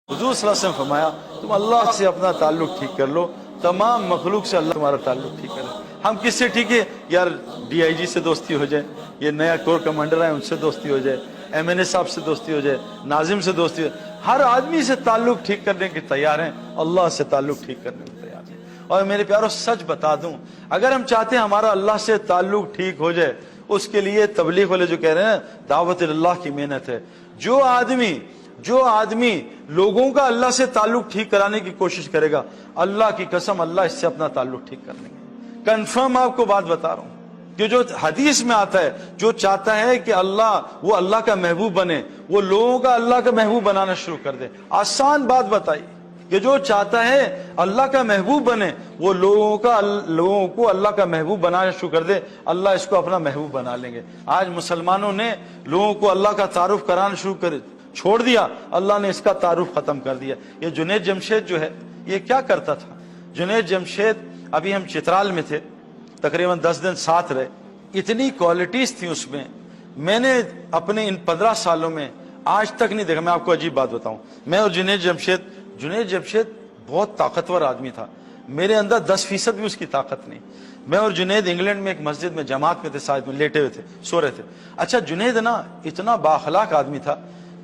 हुजूर सल्लल्लाहु अलैहि वसल्लम फरमाया तुम अल्लाह से अपना ताल्लुक ठीक कर लो, तमाम मखलूक से अल्लाह तुम्हारा ताल्लुक ठीक करे। हम किससे ठीक है यार? DIG से दोस्ती हो जाए, ये नया कोर कमांडर है उनसे दोस्ती हो जाए, MNA साहब से दोस्ती हो जाए, नाजिम से दोस्ती हो जाए। हर आदमी से ताल्लुक ठीक करने के तैयार हैं, अल्लाह से ताल्लुक ठीक करने के तैयार हैं। और मेरे प्यारों सच बता दूं, अगर हम चाहते हैं हमारा अल्लाह से ताल्लुक ठीक हो जाए, उसके लिए तबलीग वाले जो कह रहे हैं दावत अल्लाह की मेहनत है। जो आदमी लोगों का अल्लाह से ताल्लुक ठीक कराने की कोशिश करेगा, अल्लाह की कसम अल्लाह इससे अपना ताल्लुक ठीक कर लेंगे। कंफर्म आपको बात बता रहा हूं कि जो हदीस में आता है, जो चाहता है कि वो अल्लाह का महबूब बने, वो लोगों का अल्लाह का महबूब बनाना शुरू कर दे। आसान बात बताई कि जो चाहता है अल्लाह का महबूब बने, वो लोगों को अल्लाह का महबूब बनाना शुरू कर दे, अल्लाह इसको अपना महबूब बना लेंगे। आज मुसलमानों ने लोगों को अल्लाह का तारुफ कराना शुरू छोड़ दिया, अल्लाह ने इसका तारुफ खत्म कर दिया। ये जुनैद जमशेद जो है, ये क्या करता था? जुनैद जमशेद, अभी हम चित्राल में थे, तकरीबन 10 दिन साथ रहे, इतनी क्वालिटीज थी उसमें, मैंने अपने इन 15 सालों में आज तक नहीं देखा। मैं आपको अजीब बात बताऊं, मैं और जुनैद जमशेद बहुत ताकतवर आदमी था, मेरे अंदर 10% भी उसकी ताकत नहीं। मैं और जुनैद इंग्लैंड में एक मस्जिद में जमात में थे, साथ में लेटे हुए थे, सो रहे थे। अच्छा, जुनैद ना इतना बाखलाक आदमी था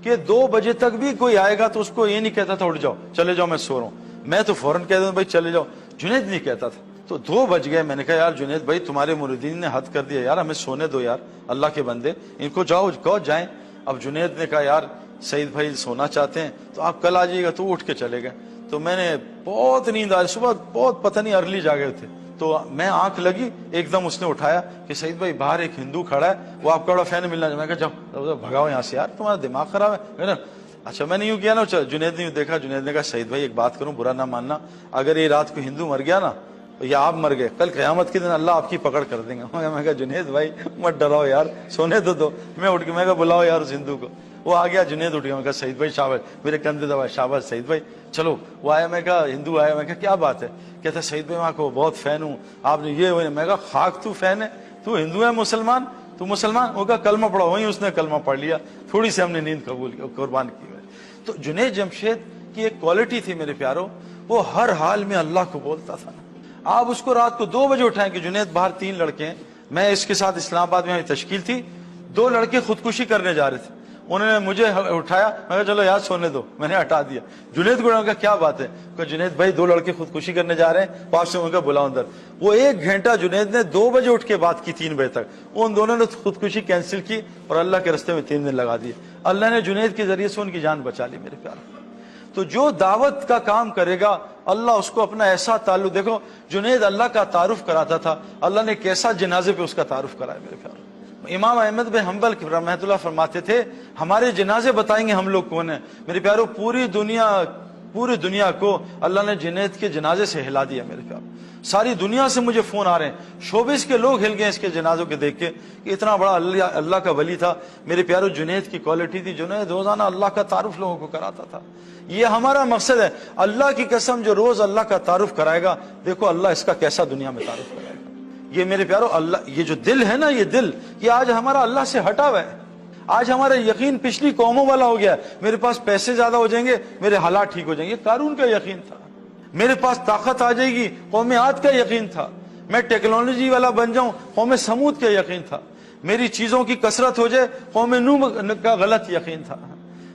कि 2 बजे तक भी कोई आएगा तो उसको ये नहीं कहता था उठ जाओ चले जाओ मैं सो रहा हूं, मैं तो फौरन कहता था भाई चले जाओ। जुनैद नहीं कहता था। तो 2 बज गए, मैंने कहा यार जुनैद भाई तुम्हारे मुरीदीन ने हद कर दिया यार, हमें सोने दो यार, अल्लाह के बंदे, इनको जाओ कहो जाएं। अब जुनैद ने कहा यार सईद भाई सोना चाहते हैं तो आप कल आ जाइएगा, तो उठ के चले गए। तो मैंने बहुत नींद आई, सुबह बहुत पता नहीं अर्ली जागे थे, तो मैं आंख लगी, एकदम उसने उठाया कि सईद भाई बाहर एक हिंदू खड़ा है, वो आपका बड़ा फैन मिलना। मैं कहा जाओ भगाओ यहाँ से यार, तुम्हारा दिमाग खराब है ना। अच्छा मैंने यूं किया ना, जुनैद ने यूं देखा, जुनैद ने कहा सईद भाई एक बात करूं, बुरा ना मानना, अगर ये रात को हिंदू मर गया ना या आप मर गए, कल क़यामत के दिन अल्लाह आपकी पकड़ कर देंगे। मैं कहा जुनैद भाई मत डराओ यार, सोने दो। मैं उठ के मैं कहा बुलाओ यार उस हिंदू को। वो आ गया, जुनैद उठ गया। मैं कहा सईद भाई शाबाश, मेरे कंधे दबाए, शाबाश सईद भाई चलो। वो आया, मैं कहा हिंदू आया, मैं कहा क्या बात है? कहता सईद भाई मैं आपको बहुत फैन हूँ, आपने ये। मैं कहा खाक तू फैन है, तू हिंदू है मुसलमान, तू मुसलमान? वो कहा कलमा पढ़ा, वहीं उसने कलमा पढ़ लिया, थोड़ी सी हमने नींद कबूल कुर्बान की। तो जुनैद जमशेद की एक क्वालिटी थी मेरे प्यारों, वो हर हाल में अल्लाह को बोलता था। आप उसको रात को 2 बजे उठाएं कि जुनैद बाहर 3 लड़के हैं, मैं इसके साथ इस्लामाबाद में तश्कील थी, 2 लड़के खुदकुशी करने जा रहे थे, उन्होंने मुझे उठाया, मैं कहा चलो यार सोने दो, मैंने हटा दिया। जुनैद को कहा क्या बात है? कहा जुनैद भाई 2 लड़के खुदकुशी करने जा रहे हैं, पास से उनका बुलाओ अंदर। वो 1 घंटा जुनैद ने 2 बजे उठ के बात की 3 बजे तक, उन दोनों ने खुदकुशी कैंसिल की और अल्लाह के रास्ते में 3 दिन लगा दिए। अल्लाह ने जुनैद के जरिए से उनकी जान बचा ली मेरे प्यार। तो जो दावत का काम करेगा अल्लाह उसको अपना ऐसा ताल्लुक, देखो जुनैद अल्लाह का तारुफ कराता था, अल्लाह ने कैसा जनाजे पे उसका तारुफ कराया मेरे प्यार। इमाम अहमद बिन हंबल रहमतुल्लाह फरमाते थे हमारे जनाजे बताएंगे हम लोग कौन है। मेरे प्यारों पूरी दुनिया को अल्लाह ने जुनैद के जनाजे से हिला दिया मेरे प्यारों। सारी दुनिया से मुझे फोन आ रहे हैं, शोबिस के लोग हिल गए इसके जनाजों के देख के कि इतना बड़ा अल्लाह का वली था। मेरे प्यारों जुनैद की क्वालिटी थी, जुनैद रोजाना अल्लाह का तारुफ लोगों को कराता था। ये हमारा मकसद है, अल्लाह की कसम जो रोज अल्लाह का तारुफ कराएगा, देखो अल्लाह इसका कैसा दुनिया में तारुफ कराएगा। ये मेरे प्यारों अल्लाह, ये जो दिल है ना, ये दिल ये आज हमारा अल्लाह से हटा हुआ है। आज हमारा यकीन पिछली कौमों वाला हो गया, मेरे पास पैसे ज्यादा हो जाएंगे मेरे हालात ठीक हो जाएंगे, कारून का यकीन था। मेरे पास ताकत आ जाएगी, कौम आद का यकीन था। मैं टेक्नोलॉजी वाला बन जाऊं, कौम समूद का यकीन था। मेरी चीजों की कसरत हो जाए, कौम नूह का गलत यकीन था।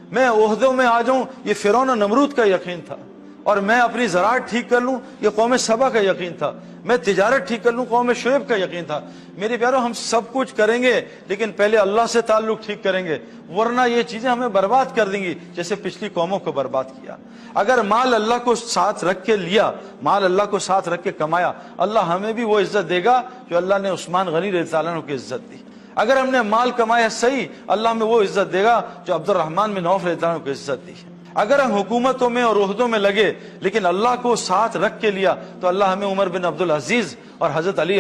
मैं ओहदों में आ जाऊं, ये फिरौन और नमरूद का यकीन था। और मैं अपनी ज़राअत ठीक कर लूं, ये कौम सबा का यकीन था। मैं तिजारत ठीक कर लूं, कौम शुएब का यकीन था। मेरे प्यारों हम सब कुछ करेंगे लेकिन पहले अल्लाह से ताल्लुक ठीक करेंगे, वरना ये चीजें हमें बर्बाद कर देंगी जैसे पिछली कौमों को बर्बाद किया। अगर माल अल्लाह को साथ रख के लिया, माल अल्लाह को साथ रख के कमाया, अल्लाह हमें भी वो इज्जत देगा जो अल्लाह ने उस्मान गनी रज़ियल्लाहु अन्हु को इज्जत दी। अगर हमने माल कमाया सही, अल्लाह हमें वो इज्जत देगा जो अब्दुर्रहमान बिन औफ रज़ियल्लाहु अन्हु को इज्जत दी। अगर हम हुकूमतों में और ओहदों में लगे लेकिन अल्लाह को साथ रख के लिया, तो अल्लाह हमें उमर बिन अब्दुल अजीज और हजरत अली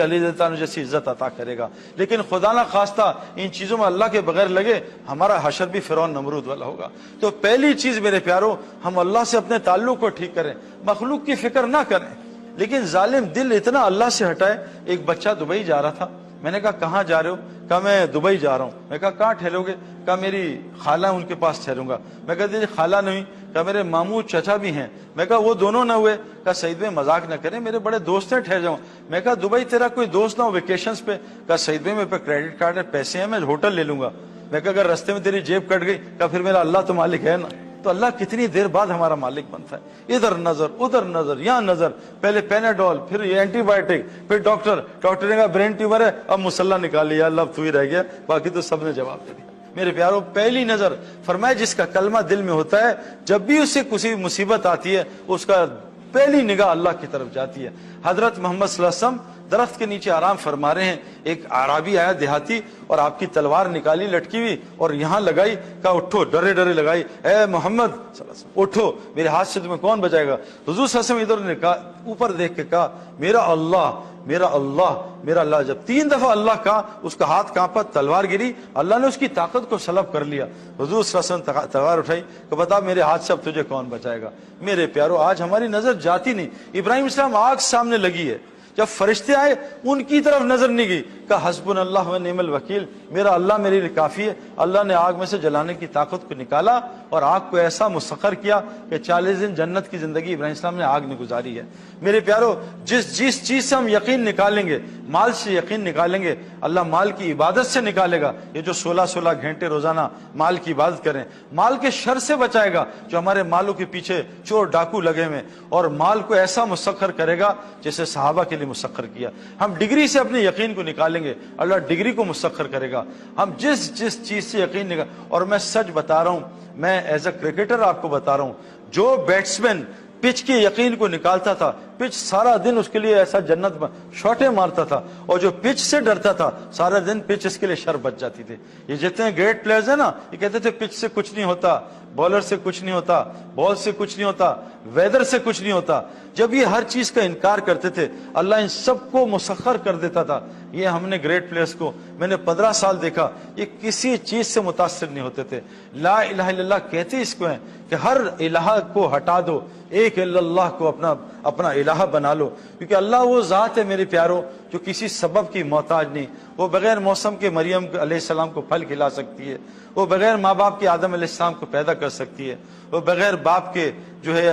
जैसी इज्जत अता करेगा। लेकिन खुदा ना खास्ता इन चीजों में अल्लाह के बगैर लगे, हमारा हशर भी फिरौन नमरूद वाला होगा। तो पहली चीज मेरे प्यारों, हम अल्लाह से अपने ताल्लुक को ठीक करें, मखलूक की फिक्र ना करें। लेकिन जालिम दिल इतना अल्लाह से हटाए। एक बच्चा दुबई जा रहा था, मैंने कहा कहाँ जा रहे हो? कहा मैं दुबई जा रहा हूँ। मैं कहा कहाँ ठहरोगे? कहा मेरी खाला उनके पास ठहरूंगा। मैं कहा दीजिए खाला नहीं, कहा मेरे मामू चचा भी हैं। मैं कहा वो दोनों ना हुए? कहा सईद भाई मजाक ना करें, मेरे बड़े दोस्त हैं, ठहर जाओ। मैं कहा दुबई तेरा कोई दोस्त ना हो वेकेशंस पे? कहा सईद भाई मेरे पे क्रेडिट कार्ड है, पैसे हैं, मैं होटल ले लूंगा। मैं कहा अगर रास्ते में तेरी जेब कट गई? कहा फिर मेरा अल्लाह तो मालिक है ना। तो अल्लाह कितनी देर बाद हमारा मालिक बनता है। इधर नजर उधर नजर यहाँ नजर, पहले पेनाडोल फिर ये एंटीबायोटिक फिर डॉक्टर ने कहा ब्रेन ट्यूमर है, अब मुसल्ला निकाल लिया, अल्लाह तू ही रह गया, बाकी तो सबने जवाब दे दिया। मेरे प्यारों पहली नजर फरमाया जिसका कलमा दिल में होता है, जब भी उससे किसी मुसीबत आती है उसका पहली निगाह अल्लाह की तरफ जाती है। हजरत मोहम्मद सल्लल्लाहु अलैहि वसल्लम दरख्त के नीचे आराम फरमा रहे हैं, एक आराबी आया देहाती और आपकी तलवार निकाली लटकी हुई और यहाँ लगाई, कहा उठो, डरे डरे लगाई, ए मोहम्मद सल्लल्लाहु अलैहि वसल्लम उठो, मेरे हाथ से तुम्हें कौन बचाएगा? हुजूर सल्लल्लाहु अलैहि वसल्लम इधर ने कहा, ऊपर देख के कहा मेरा अल्लाह मेरा अल्लाह मेरा अल्लाह। जब 3 दफा अल्लाह कहा उसका हाथ कांपा, तलवार गिरी, अल्लाह ने उसकी ताकत को सलब कर लिया। हुजूर सल्लल्लाहु अलैहि वसल्लम तलवार उठाई, तो बता मेरे हाथ से अब तुझे कौन बचाएगा? मेरे प्यारों आज हमारी नजर जाती नहीं। इब्राहिम इस्लाम आग सामने लगी है, जब फरिश्ते आए उनकी तरफ नजर नहीं गई, कहा हस्बुनल्लाह व निअमल वकील, मेरा अल्लाह मेरे लिए काफी है। अल्लाह ने आग में से जलाने की ताकत को निकाला और आग को ऐसा मुसख्खर किया कि 40 दिन जन्नत की जिंदगी इब्राहिम इस्लाम ने आग में गुजारी है। मेरे प्यारो जिस चीज से हम यकीन निकालेंगे, माल से यकीन निकालेंगे, अल्लाह माल की इबादत से निकालेगा। ये जो 16-16 घंटे रोजाना माल की इबादत करें, माल के शर से बचाएगा जो हमारे मालों के पीछे चोर डाकू लगे हुए, और माल को ऐसा मुसख्खर करेगा जैसे सहाबा के लिए मुसख्खर किया। हम डिग्री से अपने यकीन को निकालेंगे, अल्लाह डिग्री को मुसख्खर करेगा। हम जिस चीज से यकीन निकाल, और मैं सच बता रहा हूं, मैं एज अ क्रिकेटर आपको बता रहा हूं, जो बैट्समैन पिच के यकीन को निकालता था, पिच सारा दिन उसके लिए ऐसा जन्नत शॉटे मारता था, और जो पिच से डरता था सारा दिन पिच इसके लिए शर बच जाती थी। ये जितने ग्रेट प्लेयर्स हैं ना, ये कहते थे पिच से कुछ नहीं होता, बॉलर से कुछ नहीं होता, बॉल से कुछ नहीं होता, वेदर से कुछ नहीं होता। जब ये हर चीज का इनकार करते थे, अल्लाह इन सबको मुसख्खर कर देता था। ये हमने ग्रेट प्लेयर्स को मैंने 15 साल देखा, ये किसी चीज से मुतासिर नहीं होते थे। ला इलाहा इल्लल्लाह कहते इसको है कि हर इलाहा को हटा दो, एक अल्लाह को अपना इलाहा बना लो, क्योंकि अल्लाह वो जात है मेरे प्यारों जो किसी सबब की मोहताज नहीं। वो बगैर मौसम के मरियम अलैहिस्सलाम को फल खिला सकती है, वो बगैर माँ बाप के आदम अलैहिस्सलाम को पैदा कर सकती है, वो बगैर बाप के जो है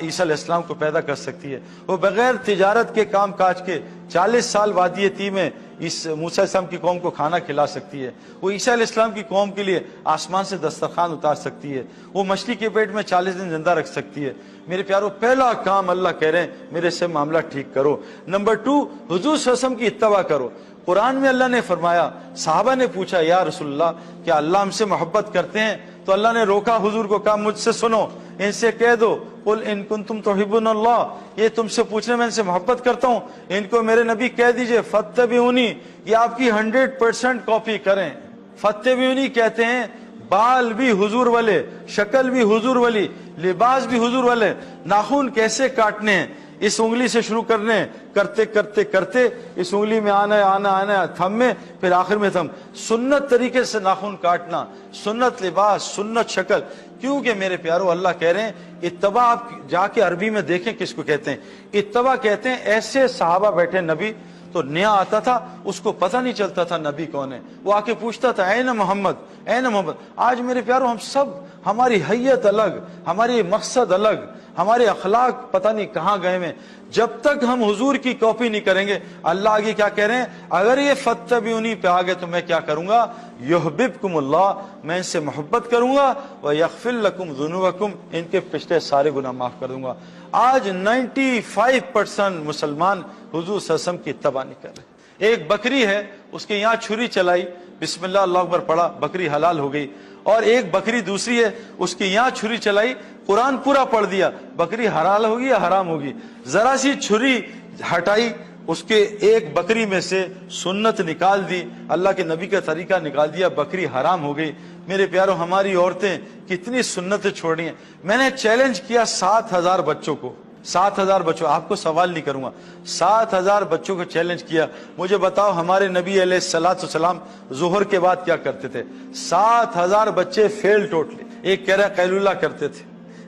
ईसा अलैहिस्सलाम को पैदा कर सकती है, वो बगैर तिजारत के काम काज के 40 साल वादी ती में इस मूसा अलैहिस्सलाम की कौम को खाना खिला सकती है, वो ईसा अलैहिस्सलाम की कौम के लिए आसमान से दस्तरखान उतार सकती है, वो मछली के पेट में 40 दिन जिंदा रख सकती है। मेरे प्यारों पहला काम अल्लाह कह रहे हैं मेरे से मामला ठीक करो। नंबर 2, हुजूर सल्लल्लाहु अलैहि वसल्लम की इत्तबा करो। कुरान में अल्लाह ने फरमाया, साहबा ने पूछा या रसूलल्लाह क्या अल्लाह हमसे मोहब्बत करते हैं? तो अल्लाह ने रोका हुजूर को, कहा मुझसे सुनो, इनसे कह दो कुल इन कुंतुम तुहिब्बुनल्लाह, ये तुमसे पूछने में इनसे मोहब्बत करता हूँ, इनको मेरे नबी कह दीजिए फत्तबिऊनी, ये आपकी 100% कॉपी करें। फत्तबिऊनी कहते हैं बाल भी हुजूर वाले, शक्ल भी हुजूर वाली, लिबास भी हुजूर वाले, नाखून कैसे काटने हैं इस उंगली से शुरू करने, करते करते करते इस उंगली में आना थम में, फिर आखिर में थम। सुन्नत तरीके से नाखून काटना, सुन्नत लिबास, सुन्नत शक्ल। क्योंकि मेरे प्यारों अल्लाह कह रहे हैं इत्तबा, आप जाके अरबी में देखें किसको कहते हैं। इत्तबा कहते हैं ऐसे सहाबा बैठे, नबी तो नया आता था, उसको पता नहीं चलता था नबी कौन है, वो आके पूछता था ऐ न मोहम्मद, ऐ न मोहम्मद। आज मेरे प्यारों हम सब, हमारी हैयत अलग, हमारी मकसद अलग, हमारे अखलाक पता नहीं कहाँ गए में। जब तक हम हुजूर की कॉपी नहीं करेंगे, अल्लाह आगे क्या कह रहे हैं, अगर ये फत्तबिऊनी पे आ गए तो मैं क्या करूंगा, युहब्बिबकुमुल्लाह, मैं इनसे मोहब्बत करूंगा, व यगफिर लकुम ज़ुनूबकुम, इनके पिछले सारे गुनाह माफ कर दूंगा। आज 95% मुसलमान हुजूर सल्लल्लाहु अलैहि वसल्लम की इत्तबा नहीं कर रहे। एक बकरी है, उसके यहाँ छुरी चलाई, बिस्मिल्लाह अल्लाह अकबर पढ़ा, बकरी हलाल हो गई। और एक बकरी दूसरी है, उसके यहाँ छुरी चलाई, कुरान पूरा पढ़ दिया, बकरी हलाल होगी या हराम होगी? जरा सी छुरी हटाई, उसके एक बकरी में से सुन्नत निकाल दी, अल्लाह के नबी का तरीका निकाल दिया, बकरी हराम हो गई। मेरे प्यारों हमारी औरतें कितनी सुन्नतें छोड़ रही हैं। मैंने चैलेंज किया 7000 बच्चों को, 7000 बच्चों, आपको सवाल नहीं करूंगा, 7000 बच्चों को चैलेंज किया, मुझे बताओ हमारे नबी अलैहिस्सलाम जोहर के बाद क्या करते थे? 7000 बच्चे फेल टोटली। एक कह रहा है कैलुला करते थे,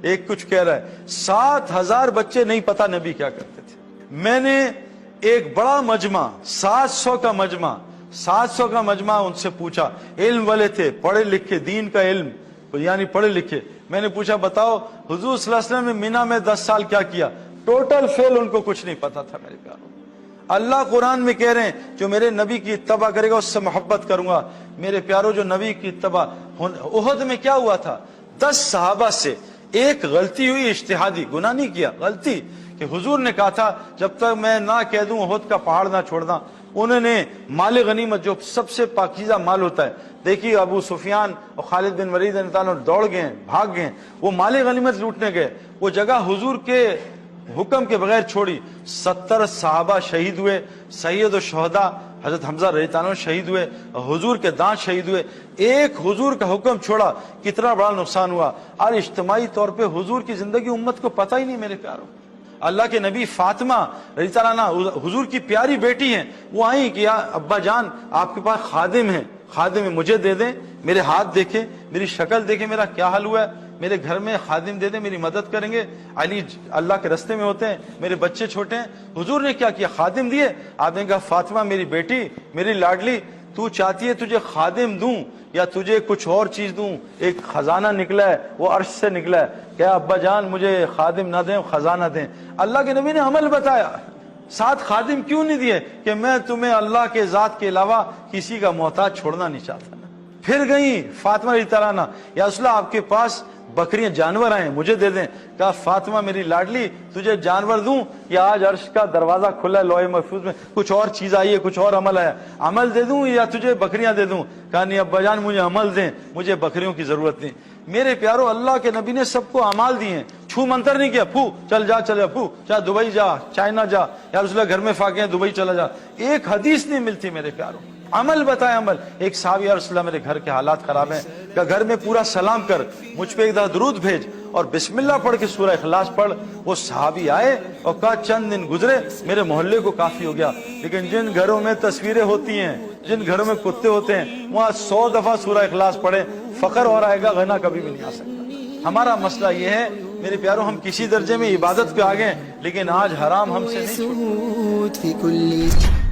एक कुछ कह रहा है, 7000 बच्चे नहीं पता नबी क्या करते थे। मैंने एक बड़ा मजमा, 700 का मजमा उनसे पूछा, इल्म वाले थे, पढ़े लिखे, दीन का इल्म यानी पढ़े लिखे, میں نے پوچھا بتاؤ حضور صلی اللہ علیہ وسلم نے مینا میں 10 سال کیا کیا؟ ٹوٹل فیل، ان کو کچھ نہیں پتا تھا میرے پیاروں۔ اللہ قرآن میں کہہ رہے ہیں جو میرے نبی کی اتباع کرے گا اس سے محبت کروں گا۔ میرے پیاروں جو نبی کی اتباع، احد میں کیا ہوا تھا؟ 10 صحابہ سے ایک غلطی ہوئی، اجتہادی، گناہ نہیں کیا، غلطی، کہ حضور نے کہا تھا جب تک میں نہ کہہ دوں احد کا پہاڑ نہ چھوڑنا۔ انہوں نے مال غنیمت جو سب سے پاکیزہ مال ہوتا ہے، دیکھیے ابو سفیان اور خالد بن ولید رضی اللہ عنہ دوڑ گئے، بھاگ گئے، وہ مال غنیمت لوٹنے گئے، وہ جگہ حضور کے حکم کے بغیر چھوڑی۔ 70 صحابہ شہید ہوئے، سید الشہداء حضرت حمزہ رضی اللہ عنہ شہید ہوئے، حضور کے دانت شہید ہوئے، ایک حضور کا حکم چھوڑا، کتنا بڑا نقصان ہوا۔ اور اجتماعی طور پہ حضور کی زندگی امت کو پتہ ہی نہیں میرے پیاروں۔ اللہ کے نبی فاطمہ رضی اللہ عنہ حضور کی پیاری بیٹی ہیں، وہ آئیں کہ یا ابا جان آپ کے پاس خادم ہیں، خادم مجھے دے دیں، میرے ہاتھ دیکھیں، میری شکل دیکھیں، میرا کیا حال ہوا ہے، میرے گھر میں خادم دے دیں، میری مدد کریں گے۔ علی اللہ کے رستے میں ہوتے ہیں، میرے بچے چھوٹے ہیں۔ حضور نے کیا کیا؟ خادم دیے۔ آپ نے کہا فاطمہ میری بیٹی، میری لاڈلی، تو چاہتی ہے تجھے خادم دوں یا تجھے کچھ اور چیز دوں؟ ایک خزانہ نکلا ہے، وہ عرش سے نکلا ہے، کیا ابا جان مجھے خادم نہ دیں، خزانہ دیں؟ اللہ کے نبی نے عمل بتایا۔ ساتھ خادم کیوں نہیں دیے؟ کہ میں تمہیں اللہ کے ذات کے علاوہ کسی کا محتاج چھوڑنا نہیں چاہتا۔ پھر گئی فاطمہ رضی اللہ عنہ، یا رسول اللہ آپ کے پاس بکریاں جانور آئے مجھے دے دیں۔ کہا فاطمہ میری لاڈلی تجھے جانور دوں یا آج عرش کا دروازہ کھلا ہے، لوح محفوظ میں کچھ اور چیز آئی ہے، کچھ اور عمل ہے، عمل دے دوں یا تجھے بکریاں دے دوں؟ کہا نہیں ابا جان مجھے عمل دیں، مجھے بکریوں کی ضرورت نہیں۔ میرے پیاروں اللہ کے نبی نے سب کو اعمال دیے ہیں، چھو منتر نہیں کیا، پھو چل جا چل جا، پھو چاہے دبئی جا، چائنا جا، یا رسول اللہ گھر میں فاقے ہیں دبئی چلا جا۔ ایک حدیث نہیں ملتی میرے پیاروں، عمل بتائے عمل۔ ایک صحابی یا رسول اللہ میرے گھر کے حالات خراب ہیں، کہ گھر میں پورا سلام کر، مجھ پہ ایک دفعہ درود بھیج اور بسم اللہ پڑھ کے سورہ اخلاص پڑھ۔ وہ صحابی آئے اور کہا چند دن گزرے میرے محلے کو کافی ہو گیا، لیکن جن گھروں میں تصویریں ہوتی ہیں، جن گھروں میں کتے ہوتے ہیں، وہاں 100 دفعہ سورہ اخلاص پڑھے، فقر اور آئے گا، غنا کبھی بھی نہیں آ سکتا۔ ہمارا مسئلہ یہ ہے میرے پیاروں، ہم کسی درجے میں عبادت پہ آ گئے لیکن آج حرام ہم سے نہیں چھوٹتا۔